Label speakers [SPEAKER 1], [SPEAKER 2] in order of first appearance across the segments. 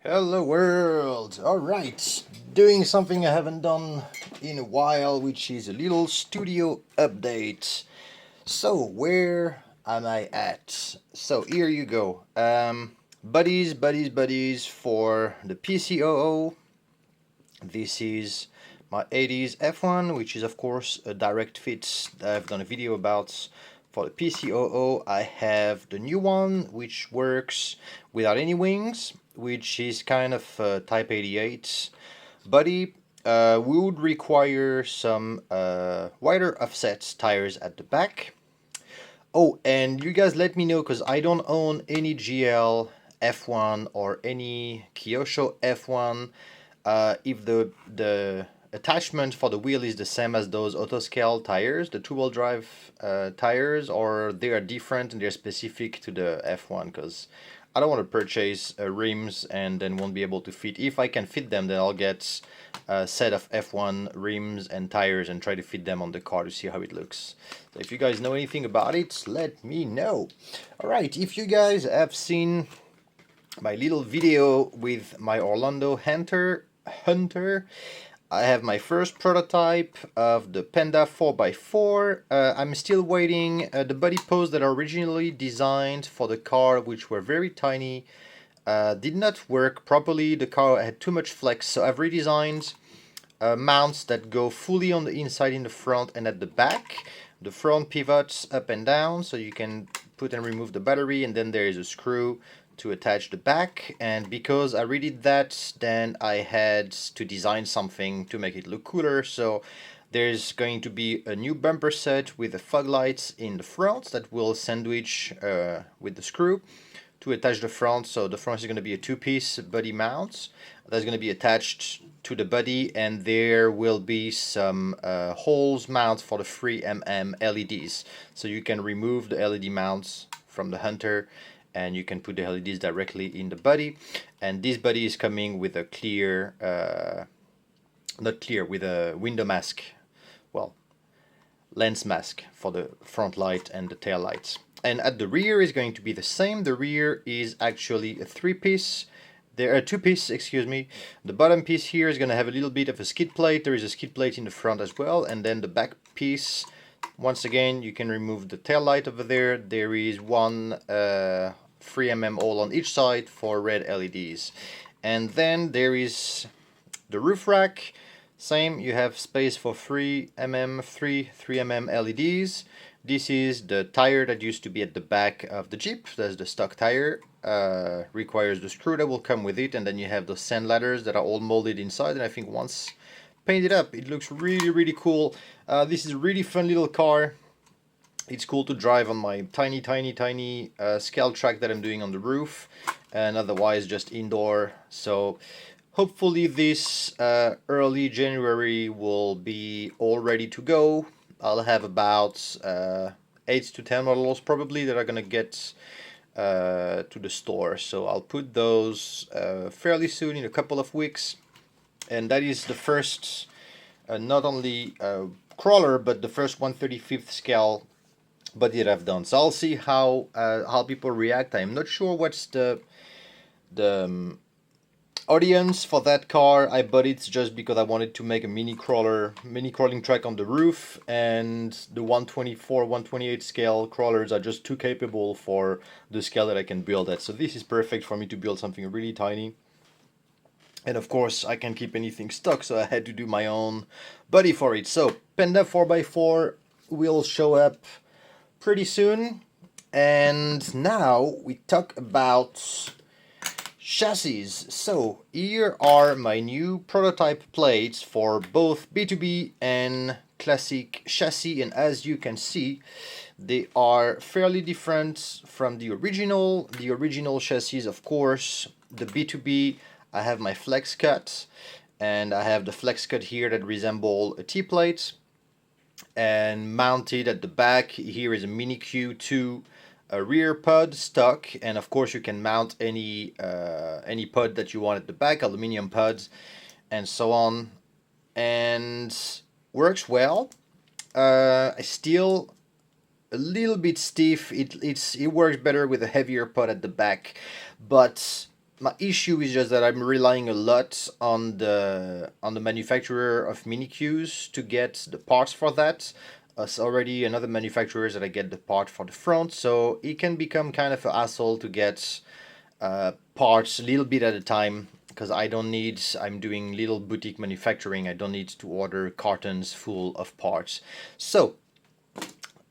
[SPEAKER 1] Hello world! Alright, doing something I haven't done in a while, which is a little studio update. So, where am I at? So, here you go. Buddies for the PCOO. This is my 80s F1, which is of course a direct fit that I've done a video about. For the PCOO, I have the new one, which works without any wings, which is kind of Type 88. Buddy, we would require some wider offset tires at the back. Oh, and you guys let me know, because I don't own any GL F1 or any Kyosho F1. If the attachment for the wheel is the same as those Autoscale tires, the two-wheel drive tires, or they are different and they're specific to the F1, because I don't want to purchase rims and then won't be able to fit. If I can fit them, then I'll get a set of F1 rims and tires and try to fit them on the car to see how it looks. So if you guys know anything about it, let me know. Alright, if you guys have seen my little video with my Orlando Hunter, I have my first prototype of the Panda 4x4. I'm still waiting. The body posts that are originally designed for the car, which were very tiny, did not work properly. The car had too much flex, so I've redesigned mounts that go fully on the inside in the front and at the back. The front pivots up and down, so you can put and remove the battery, and then there is a screw to attach the back. And because I redid that, then I had to design something to make it look cooler. So there's going to be a new bumper set with the fog lights in the front that will sandwich with the screw to attach the front. So the front is going to be a two-piece body mount that's going to be attached to the body, and there will be some holes mount for the 3mm LEDs. So you can remove the LED mounts from the Hunter and you can put the LEDs directly in the body. And this body is coming with a clear, not clear, with a window mask, well, lens mask for the front light and the tail lights. And at the rear is going to be the same. The rear is actually a three-piece. There are two-piece, excuse me. The bottom piece here is going to have a little bit of a skid plate. There is a skid plate in the front as well. And then the back piece, once again, you can remove the tail light over there. There is one 3mm hole on each side for red LEDs. And then there is the roof rack. Same, you have space for 3mm LEDs. This is the tire that used to be at the back of the Jeep. That's the stock tire. Requires the screw that will come with it, and then you have those sand ladders that are all molded inside, and I think once painted up it looks really cool. This is a really fun little car. It's cool to drive on my tiny scale track that I'm doing on the roof, and otherwise just indoor. So hopefully this early January will be all ready to go. I'll have about 8 to 10 models probably that are gonna get to the store. So I'll put those fairly soon, in a couple of weeks. And that is the first, not only crawler, but the first 1/35th scale body that I've done. So I'll see how people react. I'm not sure what's the audience for that car. I bought it just because I wanted to make a mini crawling track on the roof, and the 124, 128 scale crawlers are just too capable for the scale that I can build at. So this is perfect for me to build something really tiny. And of course I can't keep anything stuck, so I had to do my own body for it. So Panda 4x4 will show up pretty soon. And now we talk about chassis. So here are my new prototype plates for both B2B and classic chassis, and as you can see, they are fairly different from the original. The original chassis, of course, the B2B, I have my flex cut, and I have the flex cut here that resemble a T-plate, and mounted at the back here is a Mini Q2 a rear pod stock, and of course you can mount any pod that you want at the back, aluminum pods and so on, and works well. Still a little bit stiff. It works better with a heavier pod at the back, but my issue is just that I'm relying a lot on the manufacturer of mini Qs to get the parts for that. It's already another manufacturer that I get the part for the front, so it can become kind of a hassle to get parts a little bit at a time, because I'm doing little boutique manufacturing. I don't need to order cartons full of parts. So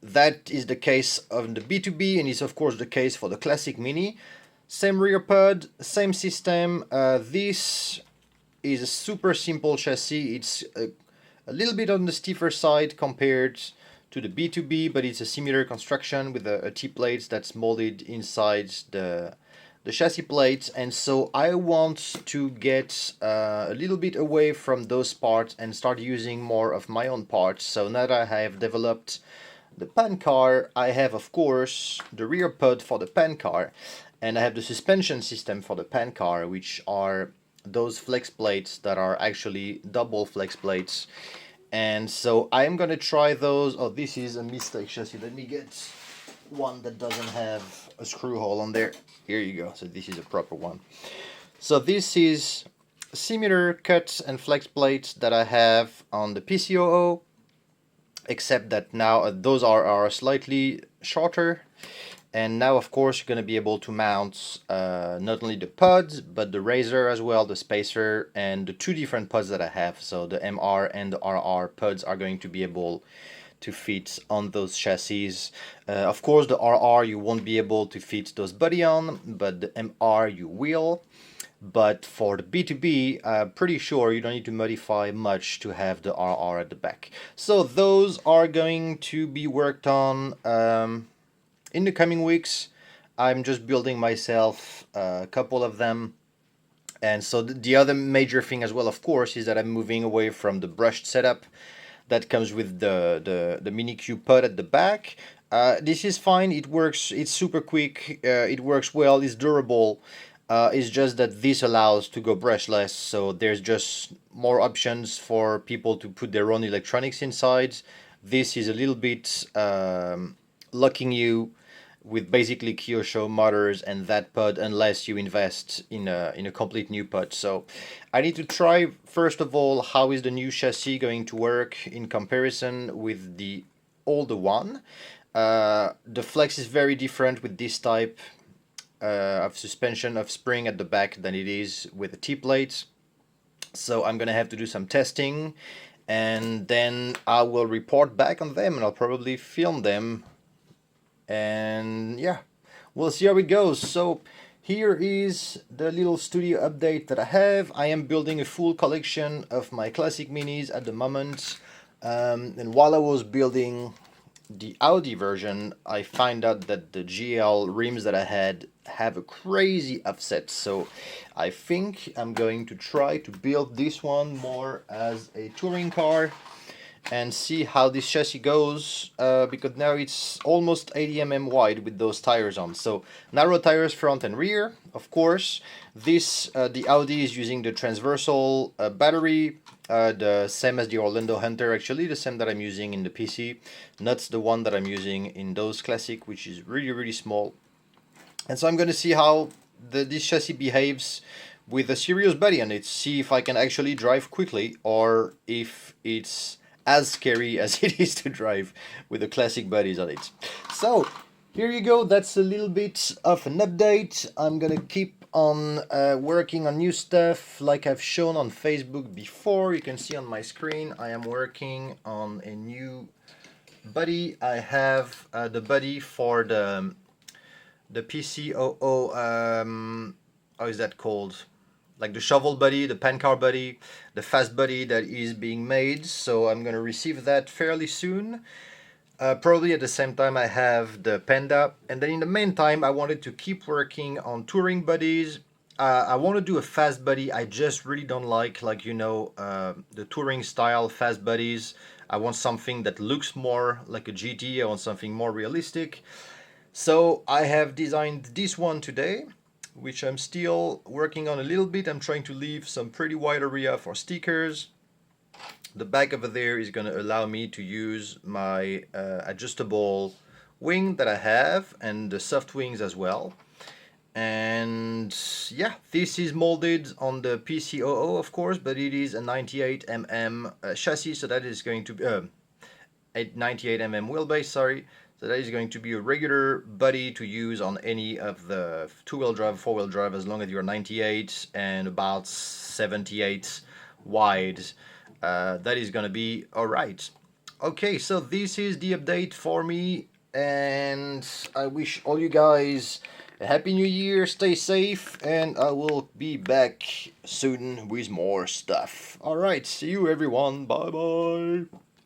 [SPEAKER 1] that is the case of the B2B, and is of course the case for the classic Mini. Same rear pod, same system. This is a super simple chassis. It's a little bit on the stiffer side compared to the B2B, but it's a similar construction with a T-plate that's molded inside the chassis plates. And so I want to get a little bit away from those parts and start using more of my own parts. So now that I have developed the pan car, I have of course the rear pod for the pan car, and I have the suspension system for the pan car, which are those flex plates that are actually double flex plates. And so I'm gonna try those. Oh, this is a mistake chassis. Let me get one that doesn't have a screw hole on there. Here you go. So this is a proper one. So this is similar cuts and flex plates that I have on the PCOO, except that now those are slightly shorter. And now, of course, you're going to be able to mount not only the pods, but the razor as well, the spacer, and the two different pods that I have. So the MR and the RR pods are going to be able to fit on those chassis. Of course, the RR you won't be able to fit those body on, but the MR you will. But for the B2B, I'm pretty sure you don't need to modify much to have the RR at the back. So those are going to be worked on in the coming weeks. I'm just building myself a couple of them. And so the other major thing as well, of course, is that I'm moving away from the brushed setup that comes with the Mini Q pod at the back. This is fine. It works. It's super quick. It works well. It's durable. It's just that this allows to go brushless, so there's just more options for people to put their own electronics inside. This is a little bit locking you with basically Kyosho motors and that pod, unless you invest in a complete new pod. So I need to try first of all how is the new chassis going to work in comparison with the older one. The flex is very different with this type of suspension of spring at the back than it is with the T-plates. So I'm gonna have to do some testing, and then I will report back on them, and I'll probably film them, and yeah, we'll see how it goes. So here is the little studio update that I have. I am building a full collection of my classic minis at the moment, and while I was building the Audi version, I find out that the GL rims that I had have a crazy offset. So I think I'm going to try to build this one more as a touring car and see how this chassis goes, because now it's almost 80 mm wide with those tires on. So narrow tires front and rear, of course. This the Audi is using the transversal battery, the same as the Orlando Hunter, actually the same that I'm using in the PC, not the one that I'm using in those classic, which is really small. And so I'm going to see how this chassis behaves with a serious body on it, see if I can actually drive quickly, or if it's as scary as it is to drive with the classic bodies on it. So here you go, that's a little bit of an update. I'm gonna keep on working on new stuff like I've shown on Facebook before. You can see on my screen I am working on a new body. I have the body for the PCOO, how is that called? Like the shovel body, the pan car body, the fast body that is being made. So I'm going to receive that fairly soon. Probably at the same time I have the Panda. And then in the meantime, I wanted to keep working on touring buddies. I want to do a fast buddy. I just really don't like the touring style fast buddies. I want something that looks more like a GT. I want something more realistic. So I have designed this one today, which I'm still working on a little bit. I'm trying to leave some pretty wide area for stickers. The back over there is going to allow me to use my adjustable wing that I have, and the soft wings as well. And yeah, this is molded on the PCOO, of course, but it is a 98 mm chassis, so that is going to be 98 mm wheelbase, sorry. So that is going to be a regular body to use on any of the two-wheel drive, four-wheel drive, as long as you're 98 and about 78 wide. That is gonna be alright. Okay, so this is the update for me, and I wish all you guys a happy new year, stay safe, and I will be back soon with more stuff. Alright, see you everyone, bye bye.